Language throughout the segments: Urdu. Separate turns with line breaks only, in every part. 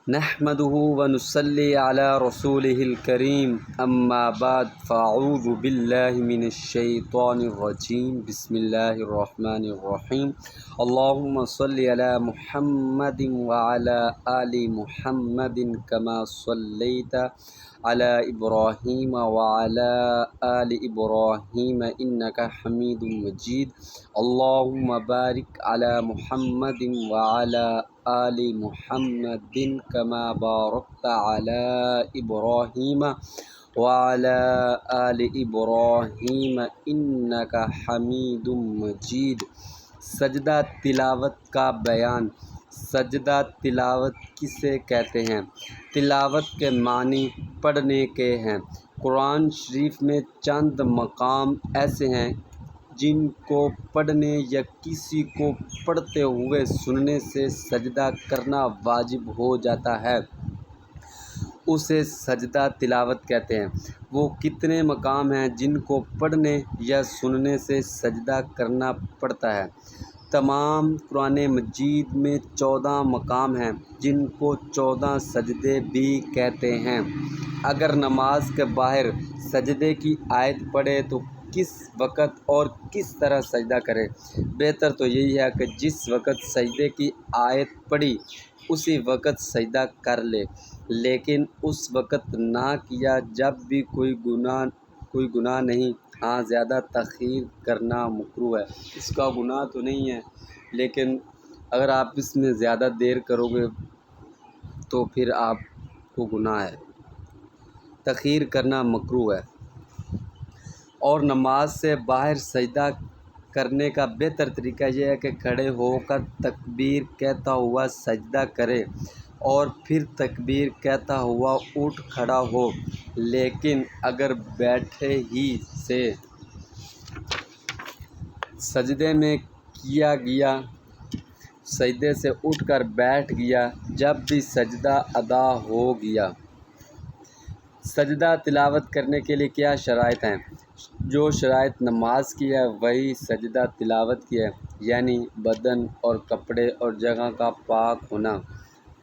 نحمده ونصلي على رسوله الكريم اما بعد فاعوذ بالله من الشيطان الرجيم بسم الله الرحمن الرحيم اللهم صل على محمد وعلى آل محمد كما صليت على إبراهيم وعلى آل إبراهيم إنك حميد مجيد اللهم بارك على محمد وعلى آل محمد كما باركت على إبراهيم وعلى آل إبراهيم إنك حميد مجيد۔ سجدہ تلاوت کا بیان۔ سجدہ تلاوت کسے کہتے ہیں؟ تلاوت کے معنی پڑھنے کے ہیں۔ قرآن شریف میں چند مقام ایسے ہیں جن کو پڑھنے یا کسی کو پڑھتے ہوئے سننے سے سجدہ کرنا واجب ہو جاتا ہے، اسے سجدہ تلاوت کہتے ہیں۔ وہ کتنے مقام ہیں جن کو پڑھنے یا سننے سے سجدہ کرنا پڑتا ہے؟ تمام قرآن مجید میں 14 مقام ہیں جن کو 14 سجدے بھی کہتے ہیں۔ اگر نماز کے باہر سجدے کی آیت پڑھے تو کس وقت اور کس طرح سجدہ کرے؟ بہتر تو یہی ہے کہ جس وقت سجدے کی آیت پڑھی اسی وقت سجدہ کر لے، لیکن اس وقت نہ کیا جب بھی کوئی گناہ نہیں۔ ہاں، زیادہ تاخیر کرنا مکروہ ہے، اس کا گناہ تو نہیں ہے، لیکن اگر آپ اس میں زیادہ دیر کرو گے تو پھر آپ کو گناہ ہے۔ تاخیر کرنا مکروہ ہے۔ اور نماز سے باہر سجدہ کرنے کا بہتر طریقہ یہ ہے کہ کھڑے ہو کر تکبیر کہتا ہوا سجدہ کرے اور پھر تکبیر کہتا ہوا اٹھ کھڑا ہو، لیکن اگر بیٹھے ہی سے سجدے میں کیا گیا، سجدے سے اٹھ کر بیٹھ گیا جب بھی سجدہ ادا ہو گیا۔ سجدہ تلاوت کرنے کے لیے کیا شرائط ہیں؟ جو شرائط نماز کی ہے وہی سجدہ تلاوت کی ہے، یعنی بدن اور کپڑے اور جگہ کا پاک ہونا،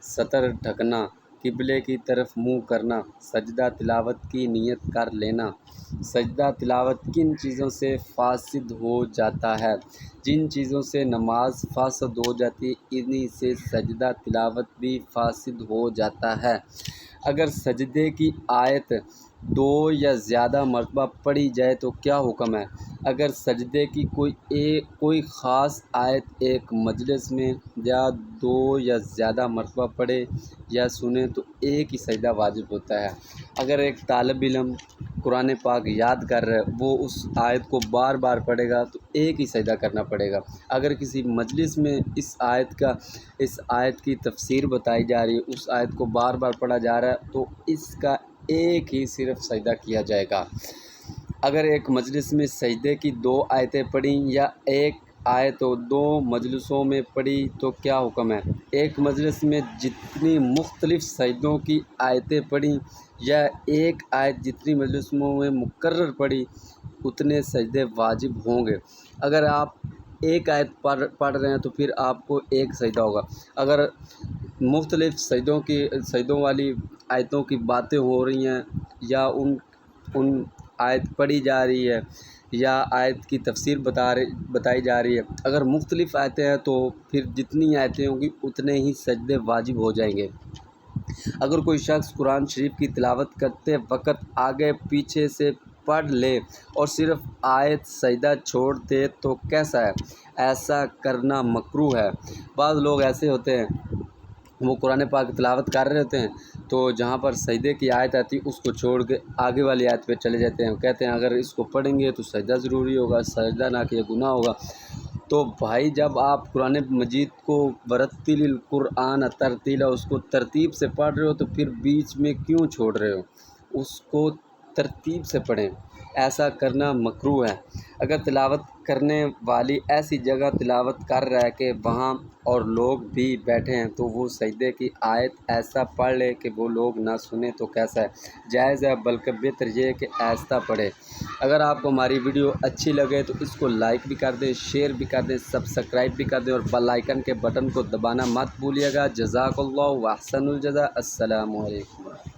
سطر ڈھکنا، قبلے کی طرف منہ کرنا، سجدہ تلاوت کی نیت کر لینا۔ سجدہ تلاوت کن چیزوں سے فاسد ہو جاتا ہے؟ جن چیزوں سے نماز فاسد ہو جاتی ہے انہی سے سجدہ تلاوت بھی فاسد ہو جاتا ہے۔ اگر سجدے کی آیت 2 یا زیادہ مرتبہ پڑھی جائے تو کیا حکم ہے؟ اگر سجدے کی کوئی خاص آیت ایک مجلس میں یا 2 یا زیادہ مرتبہ پڑھے یا سنے تو ایک ہی سجدہ واجب ہوتا ہے۔ اگر ایک طالب علم قرآن پاک یاد کر رہا ہے، وہ اس آیت کو بار بار پڑھے گا تو ایک ہی سجدہ کرنا پڑے گا۔ اگر کسی مجلس میں اس آیت کی تفسیر بتائی جا رہی ہے، اس آیت کو بار بار پڑھا جا رہا ہے تو اس کا ایک ہی صرف سجدہ کیا جائے گا۔ اگر ایک مجلس میں سجدے کی 2 آیتیں پڑھیں یا ایک آیت 2 مجلسوں میں پڑھی تو کیا حکم ہے؟ ایک مجلس میں جتنی مختلف سجدوں کی آیتیں پڑھیں یا ایک آیت جتنی مجلسوں میں مکرر پڑھی اتنے سجدے واجب ہوں گے۔ اگر آپ ایک آیت پڑھ رہے ہیں تو پھر آپ کو ایک سجدہ ہوگا۔ اگر مختلف سجدوں والی آیتوں کی باتیں ہو رہی ہیں یا ان آیت پڑھی جا رہی ہے یا آیت کی تفسیر بتائی جا رہی ہے، اگر مختلف آیتیں ہیں تو پھر جتنی آیتیں ہوں گی اتنے ہی سجدے واجب ہو جائیں گے۔ اگر کوئی شخص قرآن شریف کی تلاوت کرتے وقت آگے پیچھے سے پڑھ لے اور صرف آیت سجدہ چھوڑ دے تو کیسا ہے؟ ایسا کرنا مکروہ ہے۔ بعض لوگ ایسے ہوتے ہیں، وہ قرآن پاک تلاوت کر رہے ہوتے ہیں تو جہاں پر سجدے کی آیت آتی اس کو چھوڑ کے آگے والی آیت پہ چلے جاتے ہیں، کہتے ہیں اگر اس کو پڑھیں گے تو سجدہ ضروری ہوگا، سجدہ نہ کیا گناہ ہوگا۔ تو بھائی جب آپ قرآن مجید کو ورتل القرآن ترتیلا اس کو ترتیب سے پڑھ رہے ہو تو پھر بیچ میں کیوں چھوڑ رہے ہو؟ اس کو ترتیب سے پڑھیں۔ ایسا کرنا مکروہ ہے۔ اگر تلاوت کرنے والی ایسی جگہ تلاوت کر رہا ہے کہ وہاں اور لوگ بھی بیٹھے ہیں تو وہ سجدے کی آیت ایسا پڑھ لے کہ وہ لوگ نہ سنیں تو کیسا ہے؟ جائز ہے، بلکہ بہتر یہ ہے کہ آہستہ پڑھے۔ اگر آپ کو ہماری ویڈیو اچھی لگے تو اس کو لائک بھی کر دیں، شیئر بھی کر دیں، سبسکرائب بھی کر دیں اور بیل آئیکن کے بٹن کو دبانا مت بھولیے گا۔ جزاک اللہ و احسن الجزا۔ السلام علیکم۔